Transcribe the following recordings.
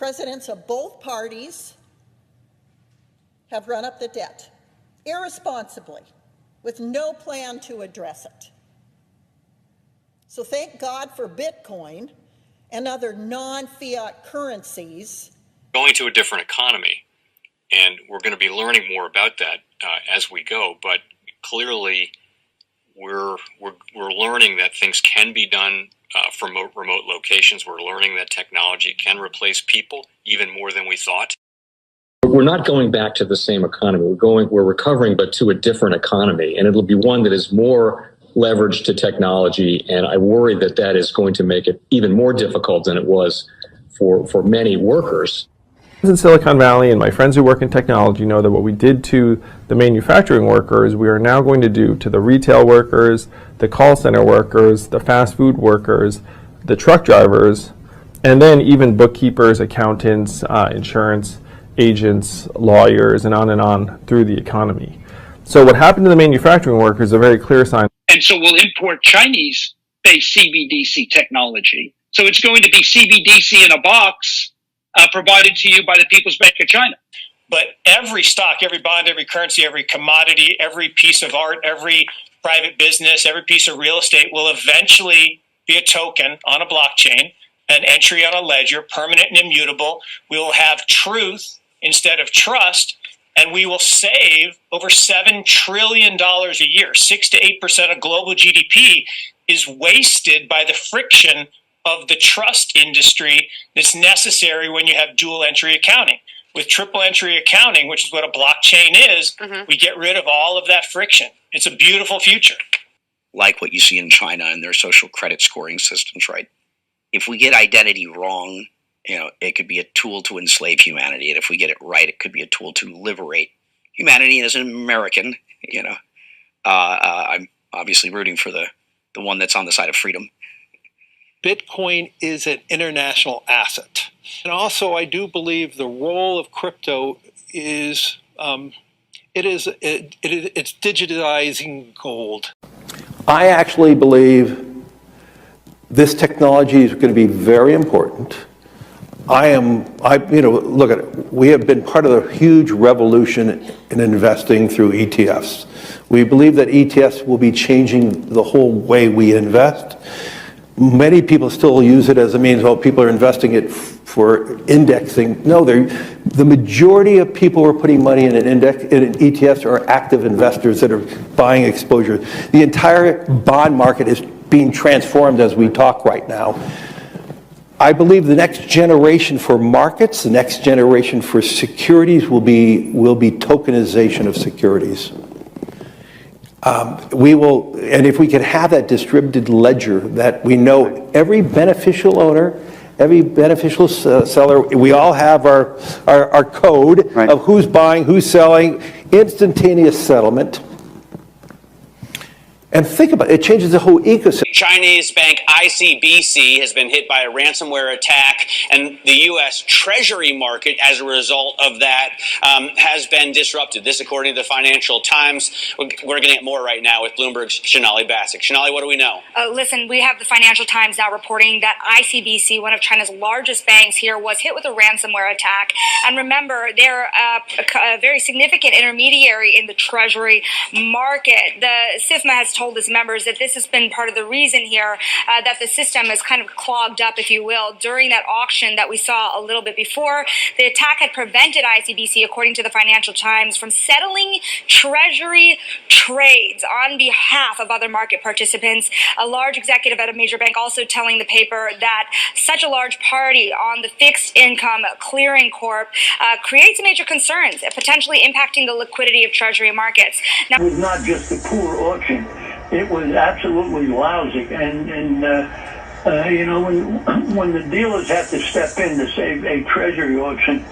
Presidents of both parties have run up the debt irresponsibly with no plan to address it. So thank God for Bitcoin and other non-fiat currencies. Going to a different economy, and we're going to be learning more about that as we go, but clearly we're learning that things can be done from remote locations. We're learning that technology can replace people even more than we thought. We're not going back to the same economy. We're recovering, but to a different economy, and it'll be one that is more leveraged to technology. And I worry that that is going to make it even more difficult than it was for many workers. In Silicon Valley, and my friends who work in technology know that what we did to the manufacturing workers, we are now going to do to the retail workers, the call center workers, the fast food workers, the truck drivers, and then even bookkeepers, accountants, insurance agents, lawyers, and on through the economy. So what happened to the manufacturing workers is a very clear sign. And so we'll import Chinese-based CBDC technology. So it's going to be CBDC in a box provided to you by the People's Bank of China. But every stock, every bond, every currency, every commodity, every piece of art, every private business, every piece of real estate will eventually be a token on a blockchain, an entry on a ledger, permanent and immutable. We will have truth instead of trust, and we will save over $7 trillion a year. 6 to 8% of global GDP is wasted by the friction of the trust industry that's necessary when you have dual entry accounting. With triple entry accounting, which is what a blockchain is, we get rid of all of that friction. It's a beautiful future. Like what you see in China and their social credit scoring systems, right? If we get identity wrong, it could be a tool to enslave humanity. And if we get it right, it could be a tool to liberate humanity. And as an American, I'm obviously rooting for the one that's on the side of freedom. Bitcoin is an international asset. And also, I do believe the role of crypto is, it's digitizing gold. I actually believe this technology is going to be very important. Look at it. We have been part of the huge revolution in investing through ETFs. We believe that ETFs will be changing the whole way we invest. Many people still use it as a means, people are investing it for indexing. No, the majority of people who are putting money in in ETFs are active investors that are buying exposure. The entire bond market is being transformed as we talk right now. I believe the next generation for markets, the next generation for securities will be tokenization of securities. And if we could have that distributed ledger that we know every beneficial owner, every beneficial seller, we all have our code of who's buying, who's selling, instantaneous settlement. And think about it, it changes the whole ecosystem. Chinese bank ICBC has been hit by a ransomware attack, and the U.S. Treasury market, as a result of that, has been disrupted. This, according to the Financial Times. We're getting at more right now with Bloomberg's Shonali Bassick. Shonali, what do we know? Listen, we have the Financial Times now reporting that ICBC, one of China's largest banks here, was hit with a ransomware attack. And remember, they're a very significant intermediary in the Treasury market. The SIFMA has told its members that this has been part of the reason here that the system is kind of clogged up, if you will, during that auction that we saw a little bit before. The attack had prevented ICBC, according to the Financial Times, from settling Treasury trades on behalf of other market participants. A large executive at a major bank also telling the paper that such a large party on the fixed income clearing corp creates major concerns, potentially impacting the liquidity of Treasury markets. Now, it was not just a poor auction. It was absolutely lousy, and when the dealers have to step in to save a treasury auction,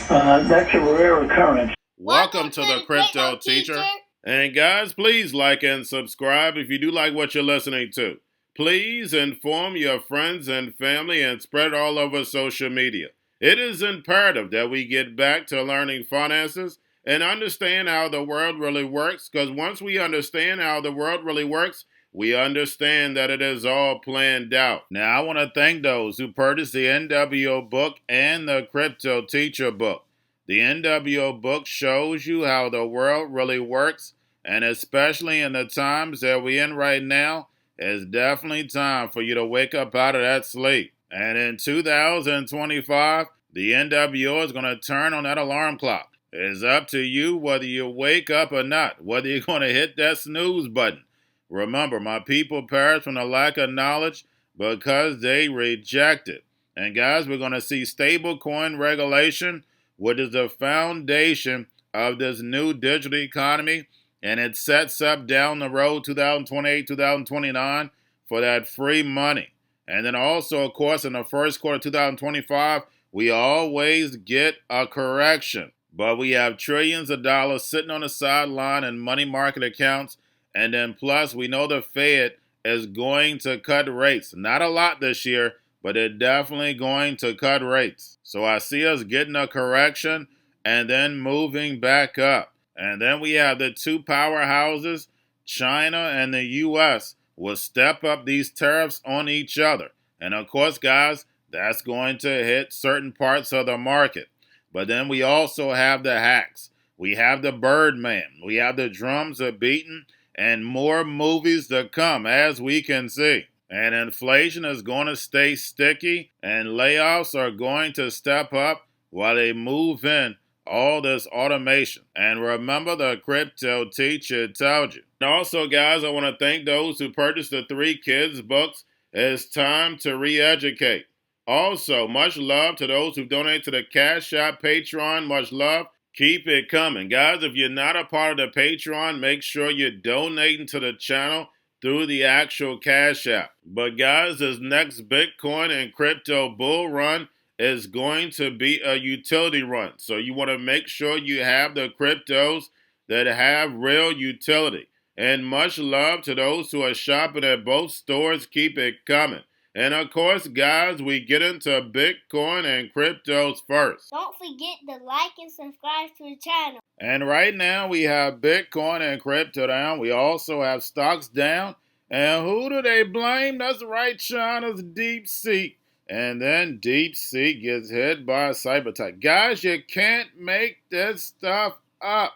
that's a rare occurrence. Welcome to the Crypto Teacher. And guys, please like and subscribe if you do like what you're listening to. Please inform your friends and family and spread all over social media. It is imperative that we get back to learning finances and understand how the world really works, because once we understand how the world really works, we understand that it is all planned out. Now, I want to thank those who purchased the NWO book and the Cryptoteacher book. The NWO book shows you how the world really works, and especially in the times that we're in right now, it's definitely time for you to wake up out of that sleep. And in 2025, the NWO is going to turn on that alarm clock. It's up to you whether you wake up or not, whether you're going to hit that snooze button. Remember, my people perish from the lack of knowledge because they reject it. And guys, we're going to see stablecoin regulation, which is the foundation of this new digital economy, and it sets up down the road 2028, 2029 for that free money. And then also, of course, in the first quarter of 2025, we always get a correction. But we have trillions of dollars sitting on the sideline in money market accounts. And then plus, we know the Fed is going to cut rates. Not a lot this year, but they're definitely going to cut rates. So I see us getting a correction and then moving back up. And then we have the two powerhouses, China and the U.S., will step up these tariffs on each other. And of course, guys, that's going to hit certain parts of the market. But then we also have the hacks. We have the Birdman. We have the drums are beaten, and more movies to come, as we can see. And inflation is going to stay sticky, and layoffs are going to step up while they move in all this automation. And remember, the Cryptoteacher told you. And also, guys, I want to thank those who purchased the 3 kids books. It's time to re-educate. Also, much love to those who donate to the Cash App, Patreon. Much love. Keep it coming. Guys, if you're not a part of the Patreon, make sure you're donating to the channel through the actual Cash App. But guys, this next Bitcoin and crypto bull run is going to be a utility run. So you want to make sure you have the cryptos that have real utility. And much love to those who are shopping at both stores. Keep it coming. And of course, guys, we get into Bitcoin and cryptos first. Don't forget to like and subscribe to the channel. And right now, we have Bitcoin and crypto down. We also have stocks down. And who do they blame? That's right, China's DeepSeek. And then DeepSeek gets hit by a cyber attack. Guys, you can't make this stuff up.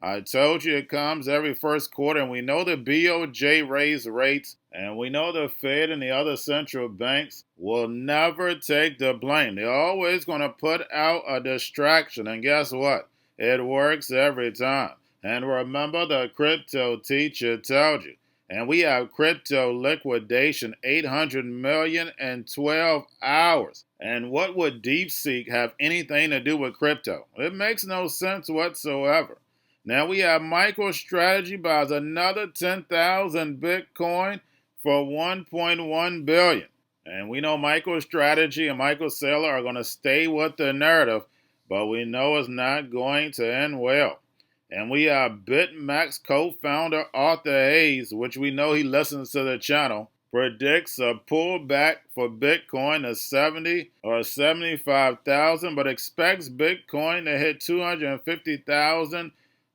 I told you it comes every first quarter, and we know the BOJ raised rates, and we know the Fed and the other central banks will never take the blame. They're always going to put out a distraction, and guess what? It works every time. And remember, the Cryptoteacher told you. And we have crypto liquidation, 800 million in 12 hours. And what would DeepSeek have anything to do with crypto? It makes no sense whatsoever. Now we have MicroStrategy buys another 10,000 Bitcoin for 1.1 billion. And we know MicroStrategy and Michael Saylor are going to stay with the narrative, but we know it's not going to end well. And we have BitMax co-founder Arthur Hayes, which we know he listens to the channel, predicts a pullback for Bitcoin to 70 or 75,000, but expects Bitcoin to hit 250,000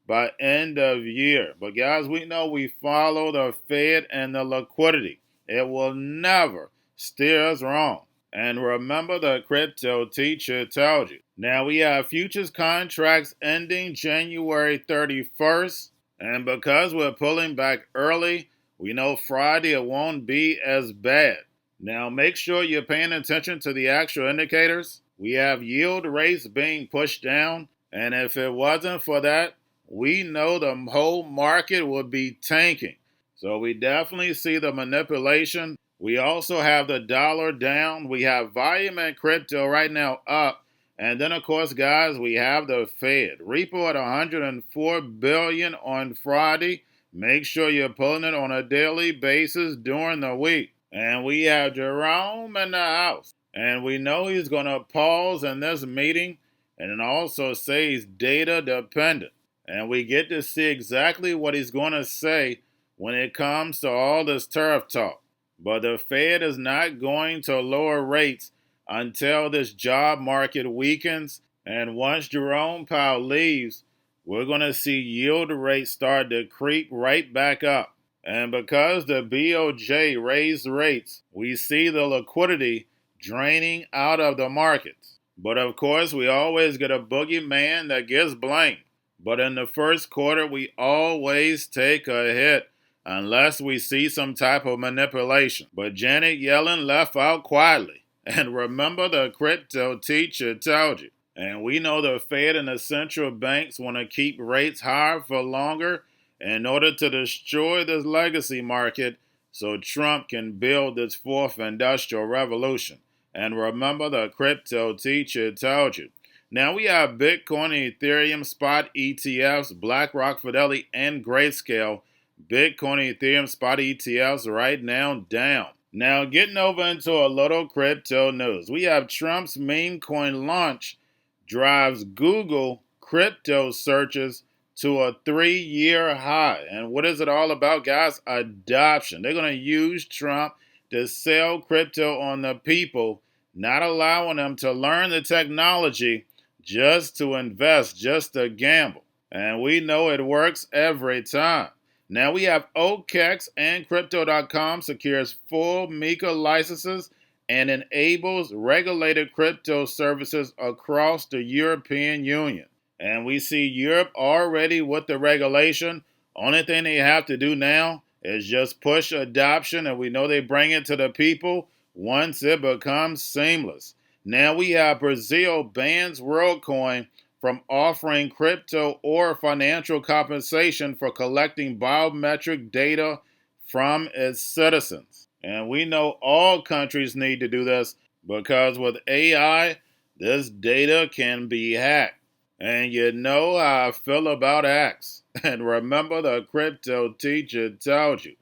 by end of year. But guys, we know we follow the Fed and the liquidity. It will never steer us wrong. And remember, the Cryptoteacher told you. Now we have futures contracts ending January 31st. And because we're pulling back early, we know Friday it won't be as bad. Now make sure you're paying attention to the actual indicators. We have yield rates being pushed down. And if it wasn't for that, we know the whole market would be tanking. So we definitely see the manipulation. We also have the dollar down. We have volume and crypto right now up. And then, of course, guys, we have the Fed. Repo at 104 billion on Friday. Make sure you're pulling it on a daily basis during the week. And we have Jerome in the house. And we know he's going to pause in this meeting. And then also say he's data dependent. And we get to see exactly what he's going to say when it comes to all this tariff talk. But the Fed is not going to lower rates until this job market weakens. And once Jerome Powell leaves, we're going to see yield rates start to creep right back up. And because the BOJ raised rates, we see the liquidity draining out of the markets. But of course, we always get a boogeyman that gets blamed. But in the first quarter, we always take a hit unless we see some type of manipulation. But Janet Yellen left out quietly. And remember, the crypto teacher told you. And we know the Fed and the central banks want to keep rates higher for longer in order to destroy this legacy market so Trump can build this fourth industrial revolution. And remember, the crypto teacher told you. Now we have Bitcoin and Ethereum spot ETFs, BlackRock, Fidelity, and Grayscale. Bitcoin and Ethereum spot ETFs right now down. Now getting over into a little crypto news. We have Trump's meme coin launch drives Google crypto searches to a 3-year high. And what is it all about, guys? Adoption. They're going to use Trump to sell crypto on the people, not allowing them to learn the technology, just to invest, just to gamble. And we know it works every time. Now we have OKEX and Crypto.com secures full MiCA licenses and enables regulated crypto services across the European Union. And we see Europe already with the regulation. Only thing they have to do now is just push adoption, and we know they bring it to the people once it becomes seamless. Now we have Brazil bans WorldCoin from offering crypto or financial compensation for collecting biometric data from its citizens. And we know all countries need to do this because with AI, this data can be hacked. And you know how I feel about hacks. And remember, the crypto teacher told you.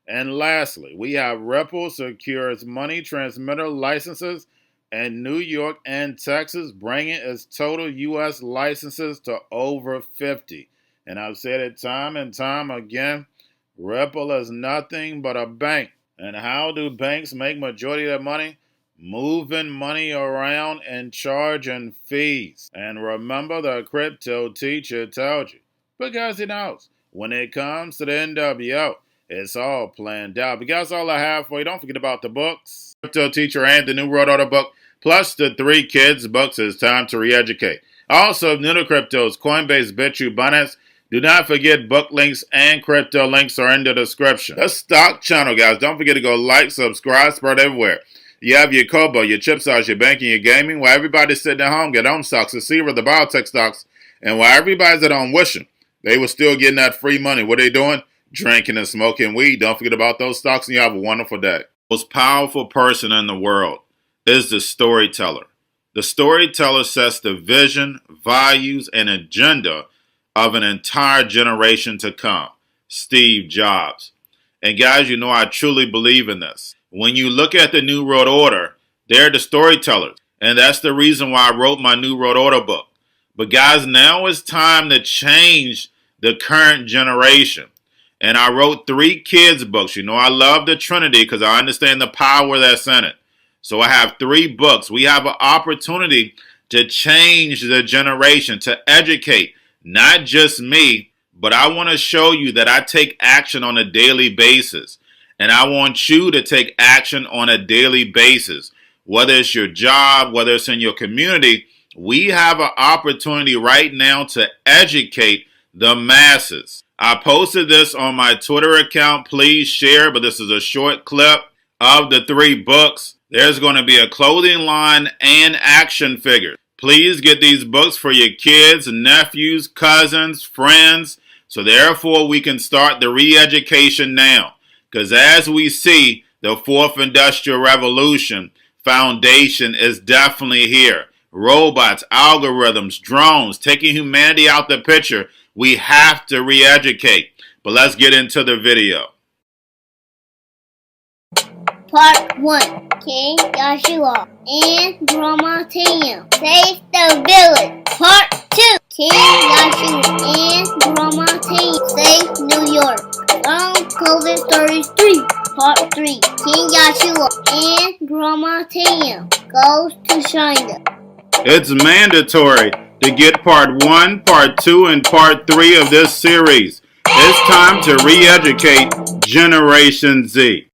And lastly, we have Ripple secures money transmitter licenses in New York and Texas, bringing its total U.S. licenses to over 50. And I've said it time and time again, Ripple is nothing but a bank. And how do banks make majority of their money? Moving money around and charging fees. And remember, the crypto teacher told you. Because he knows, when it comes to the NWO, it's all planned out. But guys, all I have for you, don't forget about the books. Crypto Teacher and the New World Order book, plus the 3 kids books. It's time to re-educate. Also, new to cryptos, Coinbase, Bitrue, Binance. Do not forget book links and crypto links are in the description. The stock channel, guys. Don't forget to go like, subscribe, spread everywhere. You have your Kobo, your chip stocks, your banking, your gaming. While everybody's sitting at home, get on stocks, the Seaver, the biotech stocks. And while everybody's at home wishing they were still getting that free money, what are they doing? Drinking and smoking weed. Don't forget about those stocks, and you have a wonderful day. The most powerful person in the world is the storyteller. The storyteller sets the vision, values, and agenda of an entire generation to come. Steve Jobs. And guys, you know I truly believe in this. When you look at the New World Order, they're the storytellers. And that's the reason why I wrote my New World Order book. But guys, now it's time to change the current generation. And I wrote 3 kids books. You know, I love the Trinity because I understand the power that's in it. So I have 3 books. We have an opportunity to change the generation, to educate, not just me, but I want to show you that I take action on a daily basis. And I want you to take action on a daily basis. Whether it's your job, whether it's in your community, we have an opportunity right now to educate the masses. I posted this on my Twitter account. Please share, but this is a short clip of the 3 books. There's going to be a clothing line and action figures. Please get these books for your kids, nephews, cousins, friends, so therefore we can start the re-education now. Because as we see, the 4th Industrial Revolution foundation is definitely here. Robots, algorithms, drones, taking humanity out the picture. We have to re-educate. But let's get into the video. Part 1. King Joshua and Grandma Tam save the village. Part 2. King Joshua and Grandma Tam save New York from COVID-33. Part 3. King Joshua and Grandma Tam goes to China. It's mandatory to get part 1, part 2, and part 3 of this series. It's time to re-educate Generation Z.